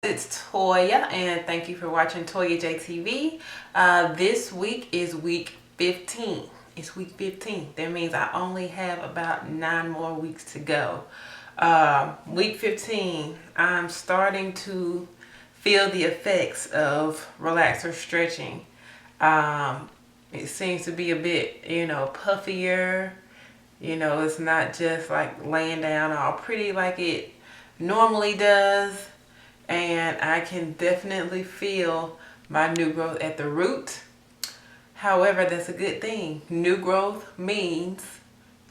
it's Toya, and thank you for watching Toya JTV. This week is week 15. It's week 15. That means I only have about 9 more weeks to go. Week 15, I'm starting to feel the effects of relaxer stretching. It seems to be a bit, puffier. It's not just like laying down all pretty like it normally does. And I can definitely feel my new growth at the root. However, that's a good thing. New growth means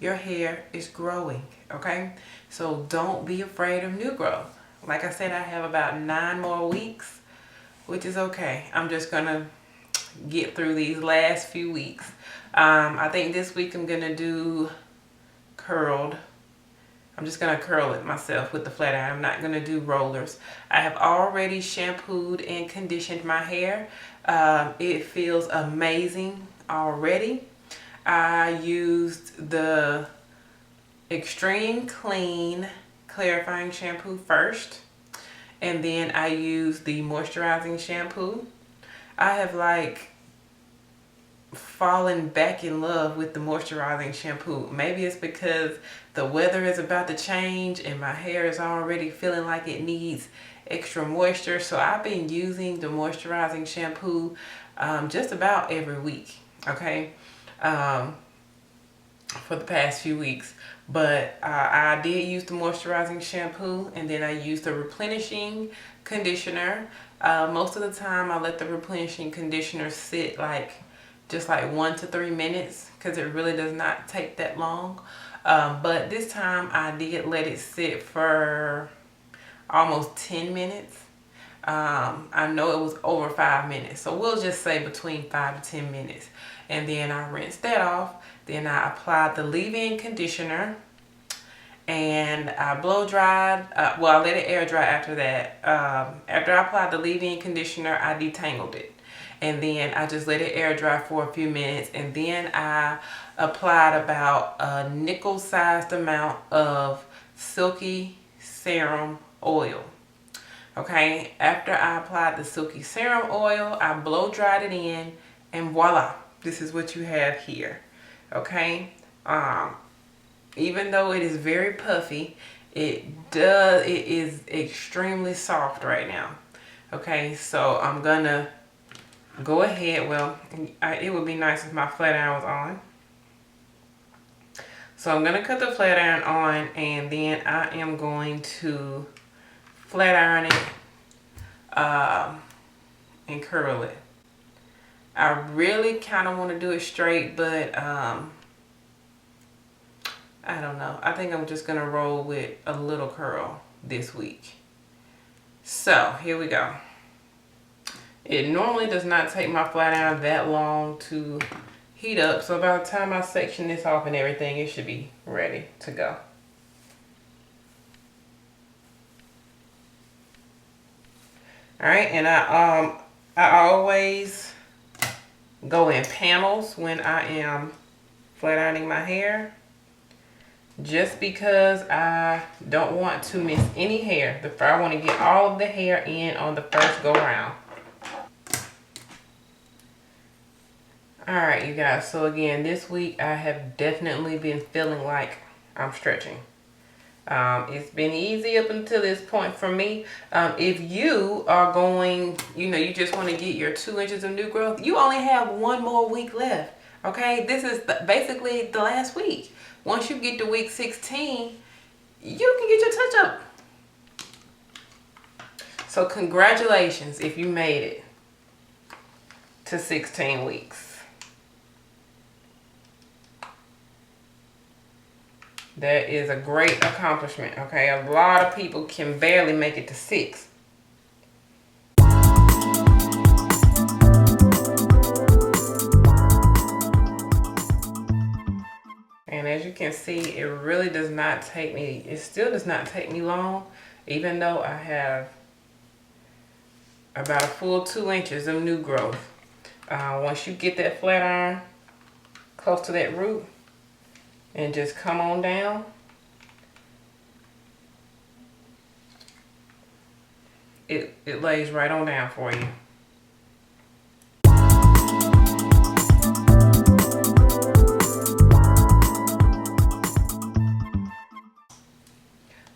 your hair is growing, okay? So don't be afraid of new growth. Like I said, I have about 9 more weeks, which is okay. I'm just gonna get through these last few weeks. I think this week I'm gonna do curled. I'm just going to curl it myself with the flat iron. I'm not going to do rollers. I have already shampooed and conditioned my hair. It feels amazing already. I used the Extreme Clean clarifying shampoo first, and then I used the moisturizing shampoo. I have fallen back in love with the moisturizing shampoo. Maybe it's because the weather is about to change and my hair is already feeling like it needs extra moisture. So I've been using the moisturizing shampoo just about every week, okay, for the past few weeks. But I did use the moisturizing shampoo, and then I used the replenishing conditioner. Most of the time I let the replenishing conditioner sit just like 1 to 3 minutes, because it really does not take that long. But this time I did let it sit for almost 10 minutes. I know it was over 5 minutes, so we'll just say between 5 to 10 minutes. And then I rinsed that off. Then I applied the leave-in conditioner, and I blow dried. I let it air dry after that. After I applied the leave-in conditioner, I detangled it. And then I just let it air dry for a few minutes, and then I applied about a nickel-sized amount of Silky Serum Oil. Okay, after I applied the Silky Serum Oil, I blow dried it in, and voila, this is what you have here. Okay, even though it is very puffy, it is extremely soft right now. Okay, so I'm gonna go ahead. It would be nice if my flat iron was on. So I'm gonna cut the flat iron on, and then I am going to flat iron it and curl it. I really kind of want to do it straight, but I don't know. I think I'm just gonna roll with a little curl this week. So here we go. It normally does not take my flat iron that long to heat up, so by the time I section this off and everything, it should be ready to go. Alright, and I always go in panels when I am flat ironing my hair, just because I don't want to miss any hair. I want to get all of the hair in on the first go round. Alright, you guys, so again, this week I have definitely been feeling like I'm stretching. It's been easy up until this point for me. If you are going, you just want to get your 2 inches of new growth, you only have 1 more week left. Okay, this is basically the last week. Once you get to week 16, you can get your touch up. So congratulations if you made it to 16 weeks. That is a great accomplishment, okay? A lot of people can barely make it to 6. And as you can see, it really does not take me, it still does not take me long, even though I have about a full 2 inches of new growth. Once you get that flat iron close to that root, and just come on down, it lays right on down for you.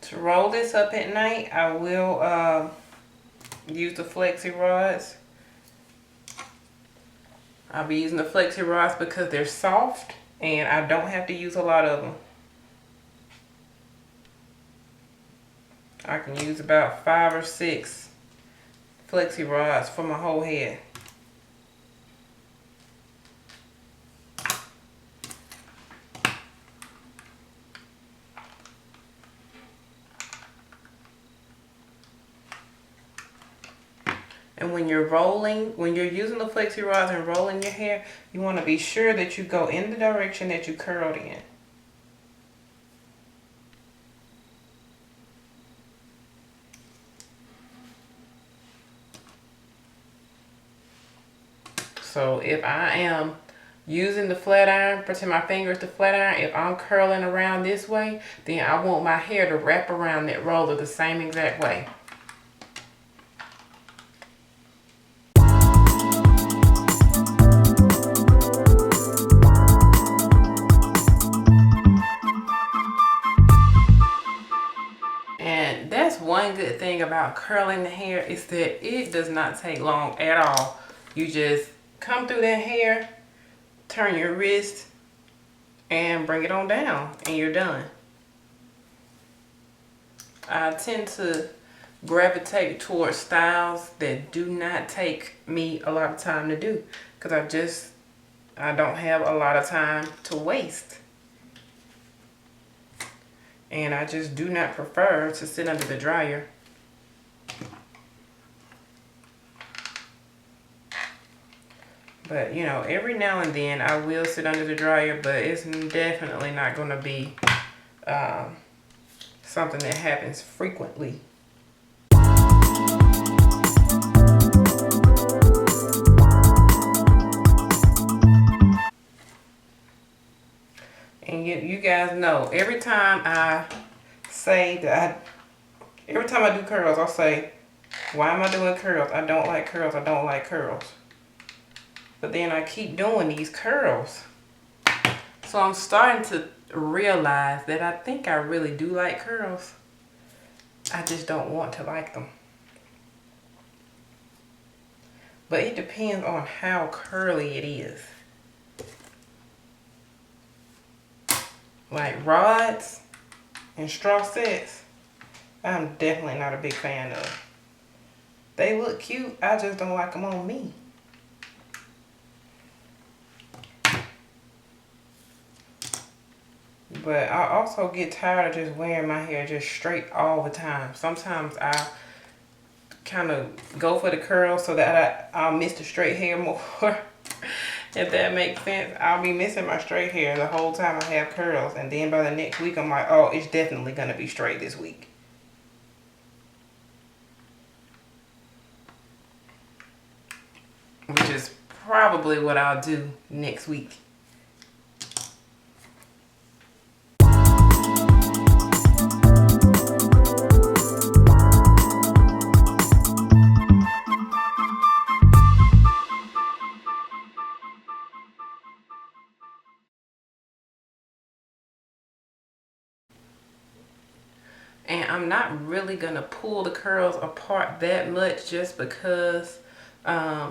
To roll this up at night, I will use the flexi rods. I'll be using the flexi rods because they're soft and I don't have to use a lot of them. I can use about 5 or 6 flexi rods for my whole head. And when you're rolling, when you're using the flexi rods and rolling your hair, you want to be sure that you go in the direction that you curled in. So if I am using the flat iron, putting my fingers to flat iron, if I'm curling around this way, then I want my hair to wrap around that roller the same exact way. And that's one good thing about curling the hair is that it does not take long at all. You just come through that hair, turn your wrist, and bring it on down, and you're done. I tend to gravitate towards styles that do not take me a lot of time to do because I don't have a lot of time to waste. And I just do not prefer to sit under the dryer. But, you know, every now and then I will sit under the dryer, but it's definitely not going to be something that happens frequently. And you guys know, every time I do curls, I'll say, why am I doing curls? I don't like curls. I don't like curls. But then I keep doing these curls. So I'm starting to realize that I think I really do like curls. I just don't want to like them. But it depends on how curly it is. Like rods and straw sets, I'm definitely not a big fan of. They look cute, I just don't like them on me. But I also get tired of just wearing my hair just straight all the time. Sometimes I kind of go for the curls so that I'll miss the straight hair more. If that makes sense. I'll be missing my straight hair the whole time I have curls. And then by the next week, I'm like, oh, it's definitely going to be straight this week. Which is probably what I'll do next week. And I'm not really going to pull the curls apart that much just because I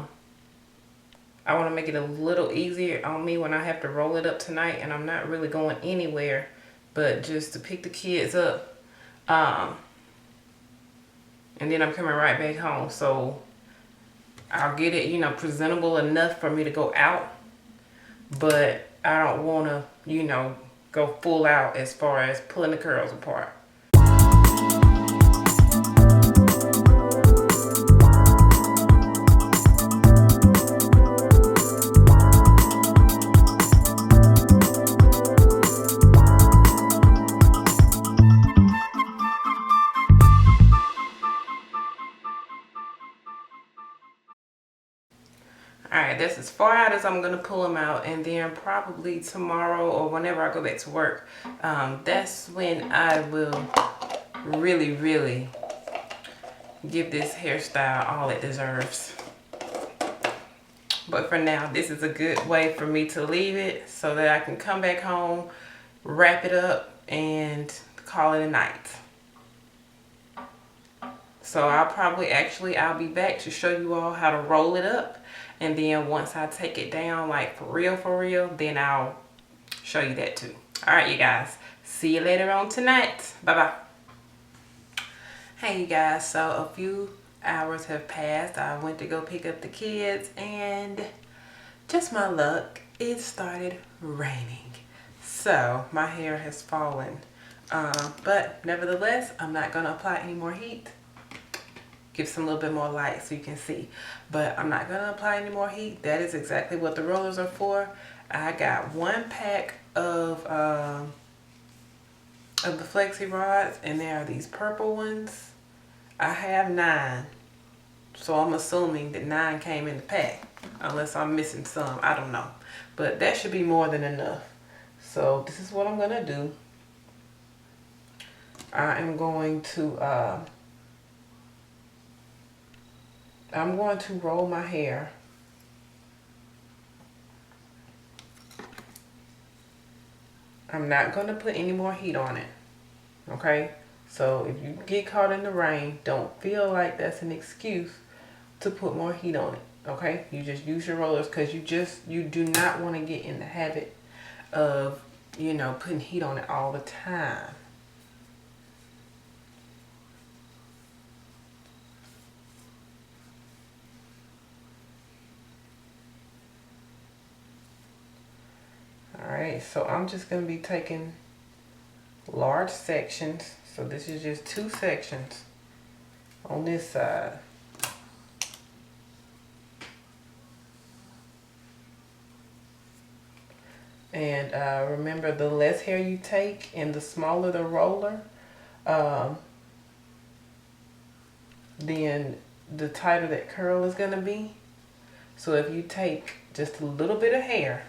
want to make it a little easier on me when I have to roll it up tonight. And I'm not really going anywhere but just to pick the kids up. And then I'm coming right back home. So I'll get it, you know, presentable enough for me to go out. But I don't want to, you know, go full out as far as pulling the curls apart. Alright, that's as far out as I'm going to pull them out, and then probably tomorrow or whenever I go back to work, that's when I will really give this hairstyle all it deserves. But for now, this is a good way for me to leave it so that I can come back home, wrap it up, and call it a night. So I'll be back to show you all how to roll it up. And then once I take it down, like for real, then I'll show you that too. All right, you guys. See you later on tonight. Bye-bye. Hey, you guys. So a few hours have passed. I went to go pick up the kids, and just my luck, it started raining. So my hair has fallen. But nevertheless, I'm not going to apply any more heat. Give some little bit more light so you can see. But I'm not going to apply any more heat. That is exactly what the rollers are for. I got one pack of the flexi rods, and there are these purple ones. I have 9. So I'm assuming that 9 came in the pack. Unless I'm missing some. I don't know. But that should be more than enough. So this is what I'm going to do. I am going to roll my hair. I'm not going to put any more heat on it. Okay? So if you get caught in the rain, don't feel like that's an excuse to put more heat on it. Okay? You just use your rollers, because you do not want to get in the habit of, putting heat on it all the time. Alright, so I'm just going to be taking large sections. So this is just 2 sections on this side. And remember, the less hair you take and the smaller the roller, then the tighter that curl is going to be. So if you take just a little bit of hair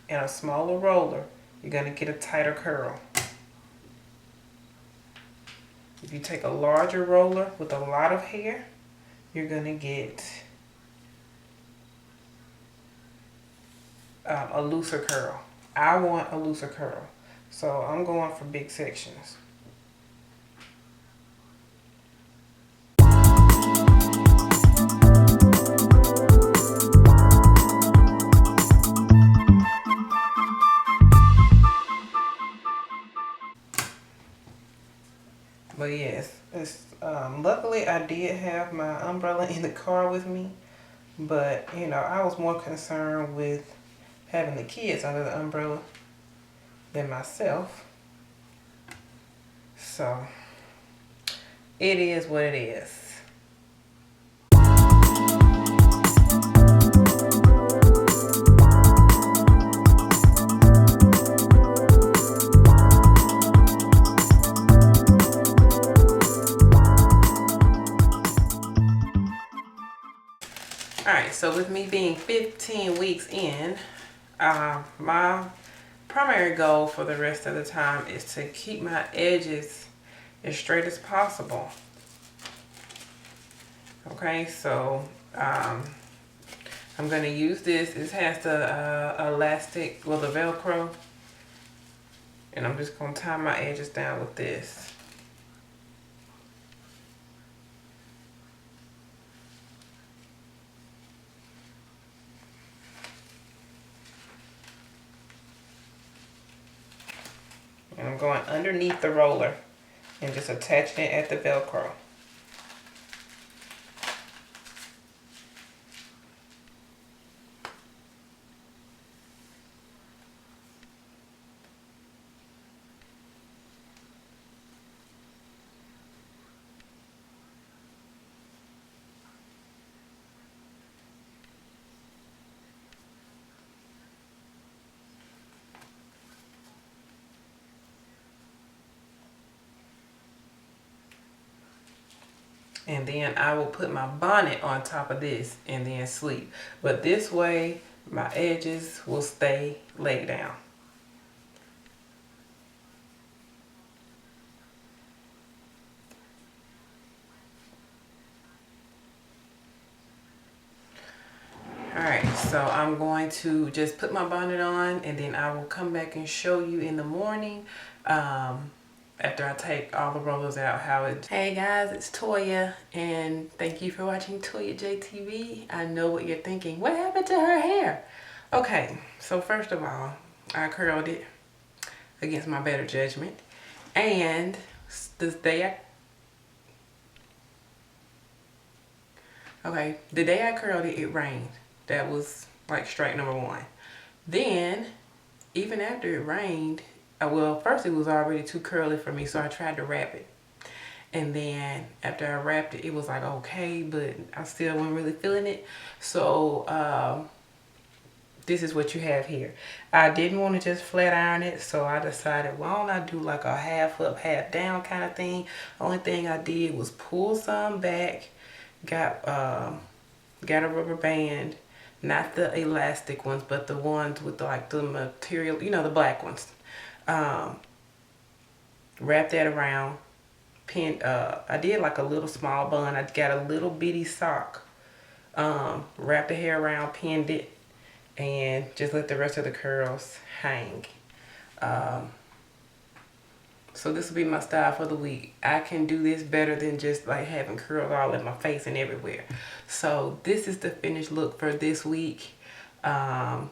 and a smaller roller, you're going to get a tighter curl. If you take a larger roller with a lot of hair, you're going to get a looser curl. I want a looser curl, so I'm going for big sections. But yes, luckily I did have my umbrella in the car with me, but I was more concerned with having the kids under the umbrella than myself. So it is what it is. Alright, so with me being 15 weeks in, my primary goal for the rest of the time is to keep my edges as straight as possible. Okay, so I'm going to use this. This has the elastic, well, the Velcro. And I'm just going to tie my edges down with this. And I'm going underneath the roller and just attaching it at the Velcro. And then I will put my bonnet on top of this and then sleep. But this way, my edges will stay laid down. Alright, so I'm going to just put my bonnet on and then I will come back and show you in the morning after I take all the rollers out how it... Hey guys, it's Toya and thank you for watching Toya JTV. I know what you're thinking. What happened to her hair? Okay, so first of all, I curled it against my better judgment. And the day I curled it, it rained. That was like strike number one. Then, even after it rained, well, first it was already too curly for me, so I tried to wrap it. And then after I wrapped it, it was like okay, but I still wasn't really feeling it. So this is what you have here. I didn't want to just flat iron it, so I decided, why don't I do like a half up, half down kind of thing. Only thing I did was pull some back, got a rubber band, not the elastic ones, but the ones with the material, you know, the black ones. Wrap that around, pin. I did like a little small bun. I got a little bitty sock. Wrapped the hair around, pinned it, and just let the rest of the curls hang. So this will be my style for the week. I can do this better than just like having curls all in my face and everywhere. So this is the finished look for this week. Kind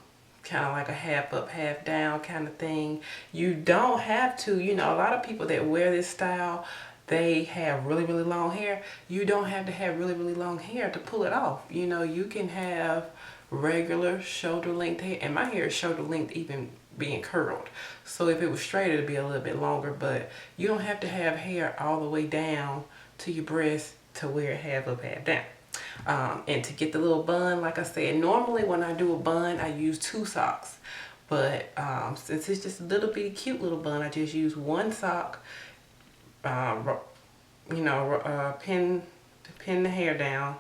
of like a half up, half down kind of thing. You don't have to, you know, a lot of people that wear this style, they have really, really long hair. You don't have to have really, really long hair to pull it off. You know, you can have regular shoulder length hair, and my hair is shoulder length even being curled. So if it was straight, it'd be a little bit longer, but you don't have to have hair all the way down to your breast to wear it half up, half down. And to get the little bun, like I said, normally when I do a bun, I use 2 socks. But since it's just a little bitty cute little bun, I just use 1 sock, you know, pin the hair down.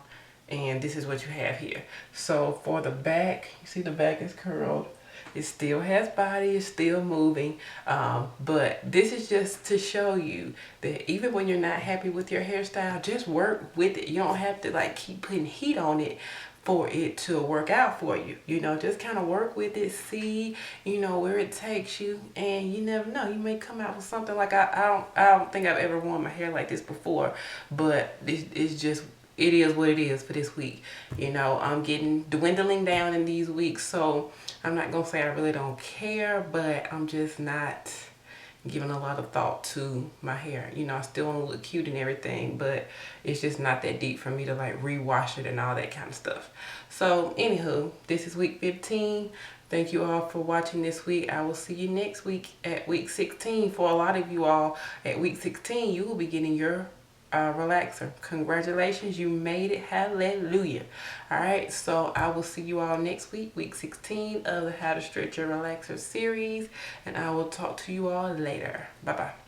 And this is what you have here. So for the back, you see the back is curled. It still has body, it's still moving. But this is just to show you that even when you're not happy with your hairstyle, just work with it. You don't have to like keep putting heat on it for it to work out for you. You know, just kind of work with it, see, you know, where it takes you, and you never know, you may come out with something. Like I don't think I've ever worn my hair like this before, but it's just, it is what it is for this week. You know, I'm getting dwindling down in these weeks, so I'm not gonna say I really don't care, but I'm just not giving a lot of thought to my hair. You know, I still want to look cute and everything, but it's just not that deep for me to like rewash it and all that kind of stuff. So anywho, this is week 15. Thank you all for watching this week. I will see you next week at week 16. For a lot of you all, at week 16, you will be getting your relaxer. Congratulations, you made it. Hallelujah. All right, so I will see you all next week, week 16 of the How to Stretch Your Relaxer series, and I will talk to you all later. Bye bye.